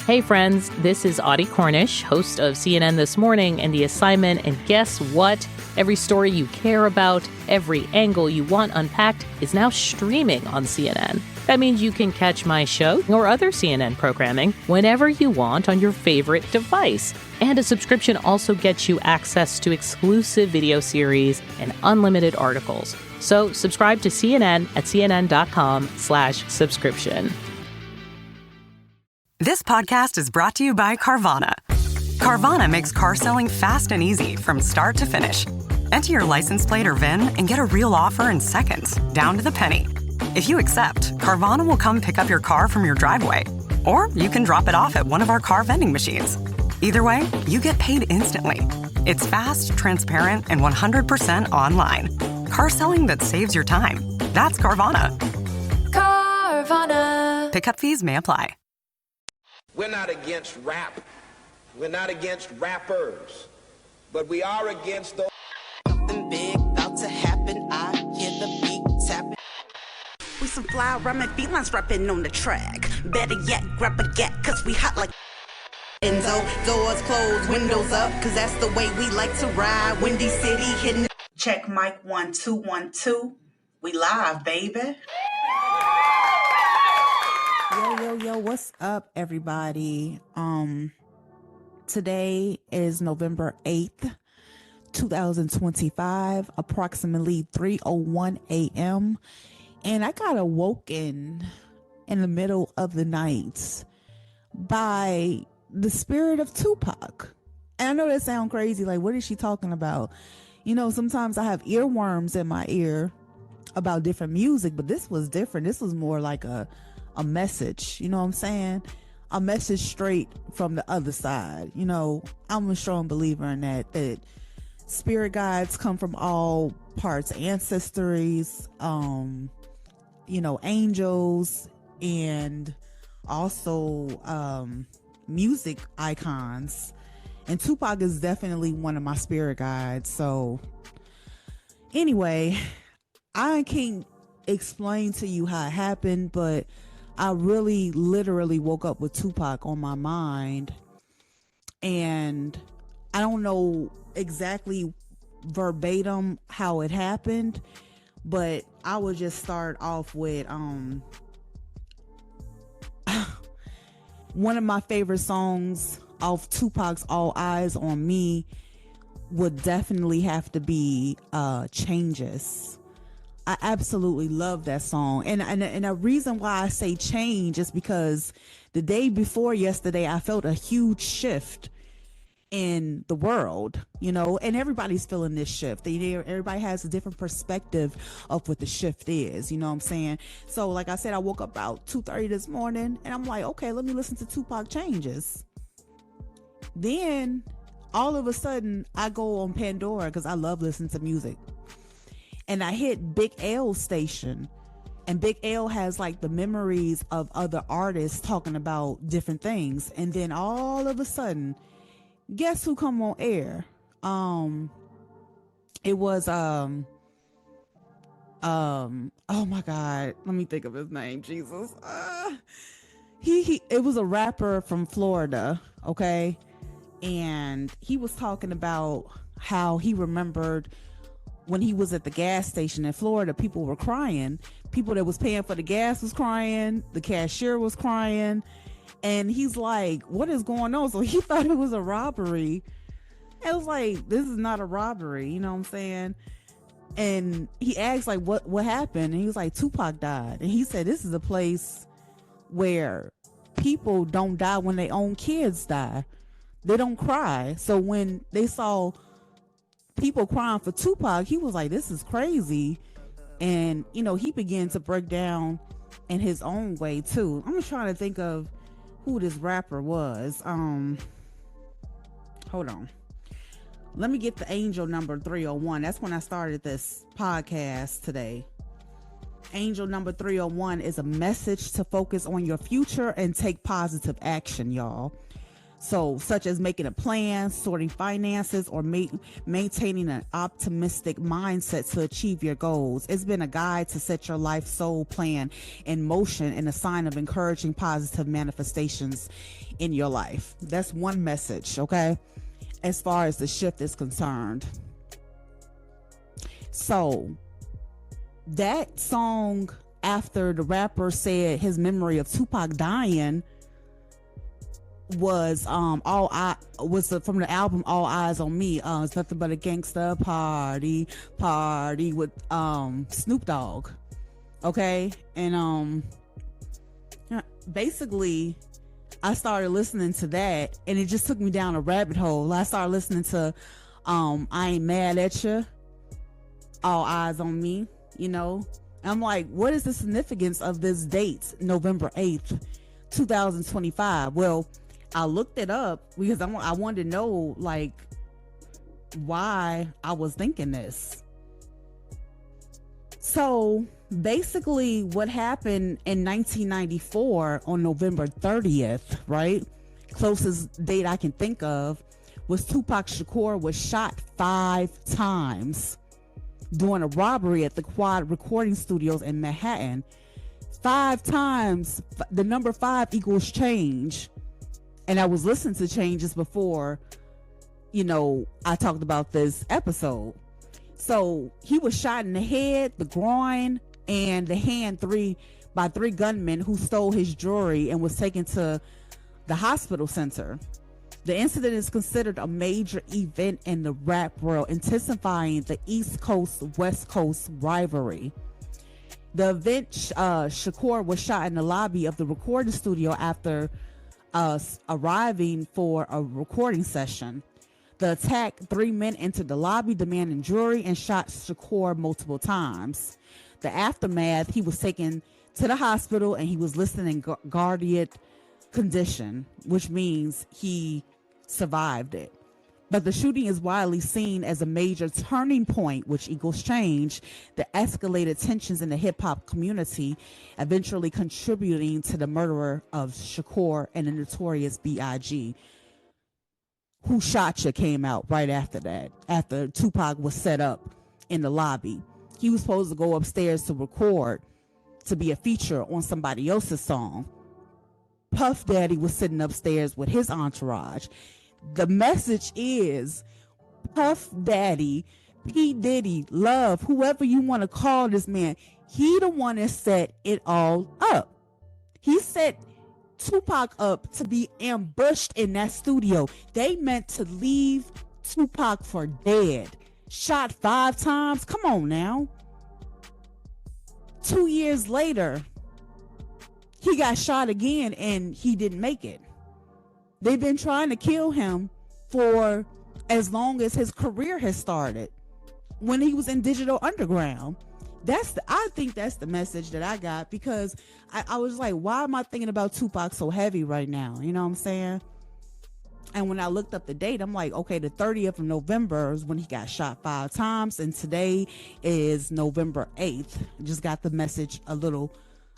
Hey friends, this is Audie Cornish, host of CNN This Morning and The Assignment, and guess what? Every story you care about, every angle you want unpacked is now streaming on CNN. That means you can catch my show or other CNN programming whenever you want on your favorite device. And a subscription also gets you access to exclusive video series and unlimited articles. So subscribe to CNN at cnn.com/subscription. This podcast is brought to you by Carvana. Carvana makes car selling fast and easy from start to finish. Enter your license plate or VIN and get a real offer in seconds, down to the penny. If you accept, Carvana will come pick up your car from your driveway. Or you can drop it off at one of our car vending machines. Either way, you get paid instantly. It's fast, transparent, and 100% online. Car selling that saves your time. That's Carvana. Carvana. Pickup fees may apply. We're not against rap. We're not against rappers. But we are against those. Something big about to happen. I hear the beat tapping. We some fly rhyming felines rapping on the track. Better yet, grab a gat, cause we hot like Enzo. Doors closed, windows up, cause that's the way we like to ride. Windy City hitting. Check mic 1 2 1 2. We live, baby. Yo, what's up, everybody? Today is November 8th, 2025, approximately 3:01 a.m. And I got awoken in the middle of the night by the spirit of TuPac. And I know that sounds crazy, like, what is she talking about? You know, sometimes I have earworms in my ear about different music, but this was different. This was more like a message, you know what I'm saying? A message straight from the other side. You know, I'm a strong believer in that spirit guides come from all parts, ancestries, you know, angels, and also music icons. And TuPac is definitely one of my spirit guides. So anyway, I can't explain to you how it happened, but I really literally woke up with TuPac on my mind, and I don't know exactly verbatim how it happened, but I would just start off with one of my favorite songs off TuPac's All Eyez on Me would definitely have to be Changes. I absolutely love that song. And the reason why I say change is because the day before yesterday, I felt a huge shift in the world, you know, and everybody's feeling this shift. Everybody has a different perspective of what the shift is, you know what I'm saying? So like I said, I woke up about 2:30 this morning and I'm like, okay, let me listen to TuPac Changes. Then all of a sudden I go on Pandora because I love listening to music. And I hit Big L's station, and Big L has like the memories of other artists talking about different things. And then all of a sudden, guess who come on air? It was oh my God, let me think of his name. Jesus. It was a rapper from Florida, okay? And he was talking about how he remembered when he was at the gas station in Florida, people were crying. People that was paying for the gas was crying. The cashier was crying. And he's like, what is going on? So he thought it was a robbery. I was like, this is not a robbery. You know what I'm saying? And he asked, like, what happened? And he was like, TuPac died. And he said, this is a place where people don't die when their own kids die. They don't cry. So when they saw people crying for TuPac, he was like, this is crazy. And you know, he began to break down in his own way too. I'm just trying to think of who this rapper was. Hold on, let me get the angel number 301. That's when I started this podcast today. Angel number 301 is a message to focus on your future and take positive action, y'all. So, such as making a plan, sorting finances, or maintaining an optimistic mindset to achieve your goals. It's been a guide to set your life soul plan in motion and a sign of encouraging positive manifestations in your life. That's one message, okay? As far as the shift is concerned. So, that song, after the rapper said his memory of Tupac dying, was from the album All Eyez on Me. It's nothing but a gangsta party with Snoop Dogg. Okay, and basically I started listening to that, and it just took me down a rabbit hole. I started listening to I Ain't Mad at You, All Eyez on Me. You know, I'm like, what is the significance of this date, November 8th, 2025? Well, I looked it up because I wanted to know, like, why I was thinking this. So basically what happened in 1994 on November 30th, right? Closest date I can think of was Tupac Shakur was shot 5 times during a robbery at the Quad Recording Studios in Manhattan. 5 times. The number 5 equals change. And I was listening to changes before, I talked about this episode. So he was shot in the head, the groin, and the hand by 3 gunmen who stole his jewelry and was taken to the hospital center. The incident is considered a major event in the rap world, intensifying the East Coast West Coast rivalry. The event, Shakur was shot in the lobby of the recording studio after arriving for a recording session. The attack, 3 men entered the lobby demanding jewelry and shot Shakur multiple times. The aftermath, he was taken to the hospital and he was listed in guarded condition, which means he survived it. But the shooting is widely seen as a major turning point, which equals change, the escalated tensions in the hip-hop community, eventually contributing to the murder of Shakur and the notorious B.I.G. Who Shot Ya came out right after that, after Tupac was set up in the lobby. He was supposed to go upstairs to record, to be a feature on somebody else's song. Puff Daddy was sitting upstairs with his entourage. The message is Puff Daddy, P. Diddy, Love, whoever you want to call this man, he the one that set it all up. He set Tupac up to be ambushed in that studio. They meant to leave Tupac for dead. Shot 5 times. Come on now. 2 years later, he got shot again and he didn't make it. They've been trying to kill him for as long as his career has started, when he was in Digital Underground. I think that's the message that I got, because I was like, why am I thinking about Tupac so heavy right now? You know what I'm saying? And when I looked up the date, I'm like, okay, the 30th of November is when he got shot 5 times. And today is November 8th. Just got the message a little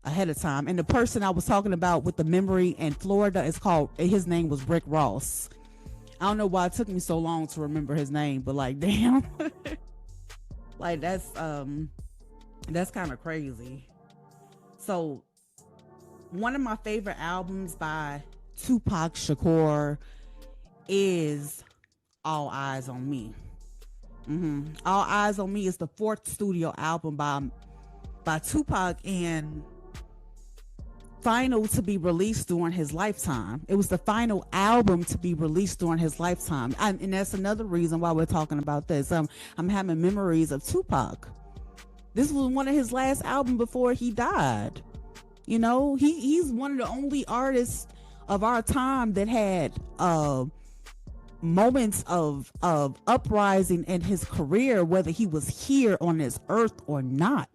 ahead of time. And the person I was talking about with the memory in Florida his name was Rick Ross. I don't know why it took me so long to remember his name, but like, damn. Like, that's kind of crazy. So one of my favorite albums by Tupac Shakur is All Eyez on Me. All Eyez on Me is the 4th studio album by Tupac, and final to be released during his lifetime. It was the final album to be released during his lifetime, and that's another reason why we're talking about this. I'm having memories of Tupac. This was one of his last albums before he died. You know, he's one of the only artists of our time that had moments of uprising in his career, whether he was here on this earth or not.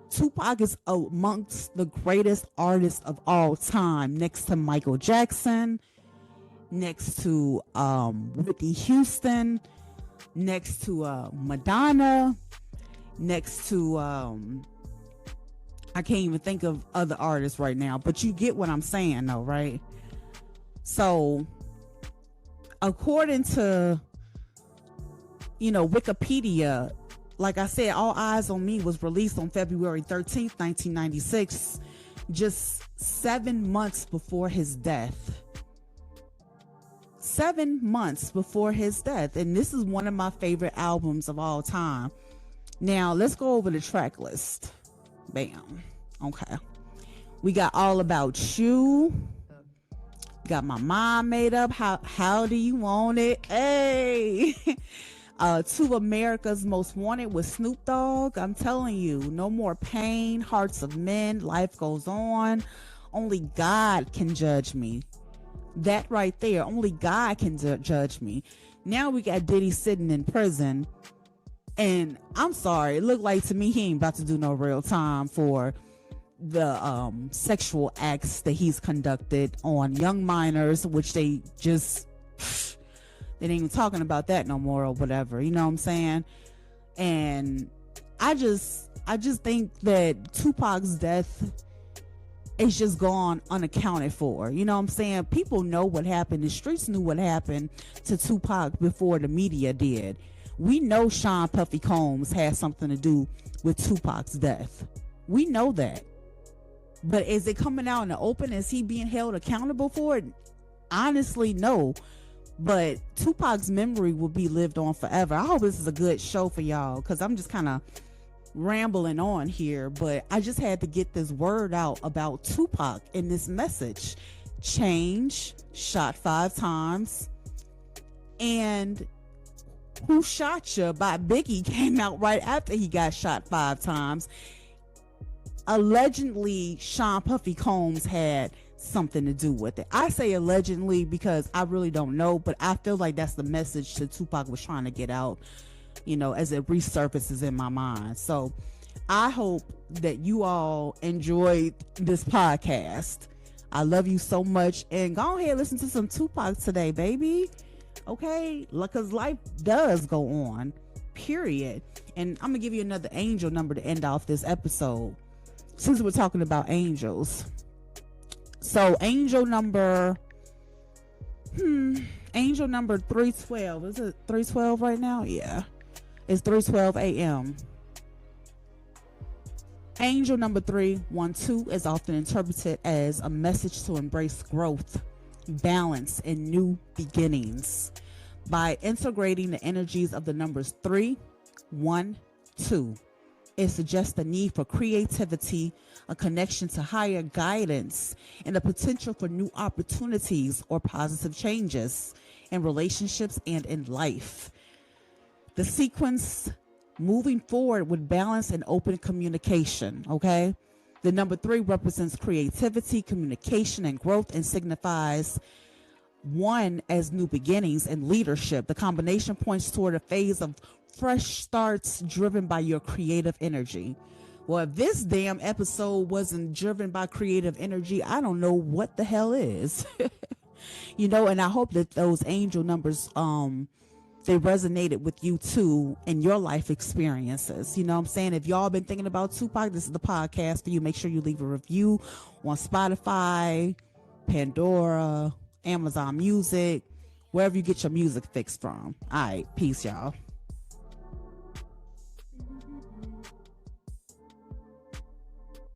Tupac is amongst the greatest artists of all time, next to Michael Jackson, next to Whitney Houston, next to Madonna, next to I can't even think of other artists right now, but you get what I'm saying though, right? So according to, Wikipedia, like I said, All Eyez on Me was released on February 13th, 1996, just 7 months before his death. 7 months before his death. And this is one of my favorite albums of all time. Now, let's go over the track list. Bam. Okay. We got All About You. Got My Mind Made Up. How Do You Want It? Hey. To America's Most Wanted with Snoop Dogg. I'm telling you, No More Pain, Hearts of Men, Life Goes On. Only God Can Judge Me. That right there, only God can judge me. Now we got Diddy sitting in prison. And I'm sorry, it looked like to me he ain't about to do no real time for the sexual acts that he's conducted on young minors, which they just, they ain't even talking about that no more or whatever. You know what I'm saying? And I just think that Tupac's death is just gone unaccounted for. You know what I'm saying? People know what happened. The streets knew what happened to Tupac before the media did. We know Sean Puffy Combs had something to do with Tupac's death. We know that. But is it coming out in the open? Is he being held accountable for it? Honestly, no. But Tupac's memory will be lived on forever. I hope this is a good show for y'all, because I'm just kind of rambling on here, but I just had to get this word out about Tupac in this message. Change, shot 5 times, and Who Shot Ya by Biggie came out right after he got shot 5 times. Allegedly, Sean Puffy Combs had something to do with it. I say allegedly because I really don't know, but I feel like that's the message that Tupac was trying to get out, as it resurfaces in my mind. So I hope that you all enjoyed this podcast. I love you so much, and go ahead and listen to some Tupac today, baby. Okay, because life does go on, period. And I'm gonna give you another angel number to end off this episode, since we're talking about angels. So angel number 312. Is it 312 right now? Yeah, it's 3:12 a.m. Angel number 312 is often interpreted as a message to embrace growth, balance, and new beginnings. By integrating the energies of the numbers 3, 1, 2, it suggests the need for creativity, a connection to higher guidance, and the potential for new opportunities or positive changes in relationships and in life. The sequence moving forward with balance and open communication, okay? The number 3 represents creativity, communication, and growth, and signifies 1 as new beginnings and leadership. The combination points toward a phase of fresh starts driven by your creative energy. Well, if this damn episode wasn't driven by creative energy, I don't know what the hell is. And I hope that those angel numbers, they resonated with you too in your life experiences. You know what I'm saying? If y'all been thinking about Tupac, this is the podcast for you. Make sure you leave a review on Spotify, Pandora, Amazon Music, wherever you get your music fix from. All right, peace, y'all.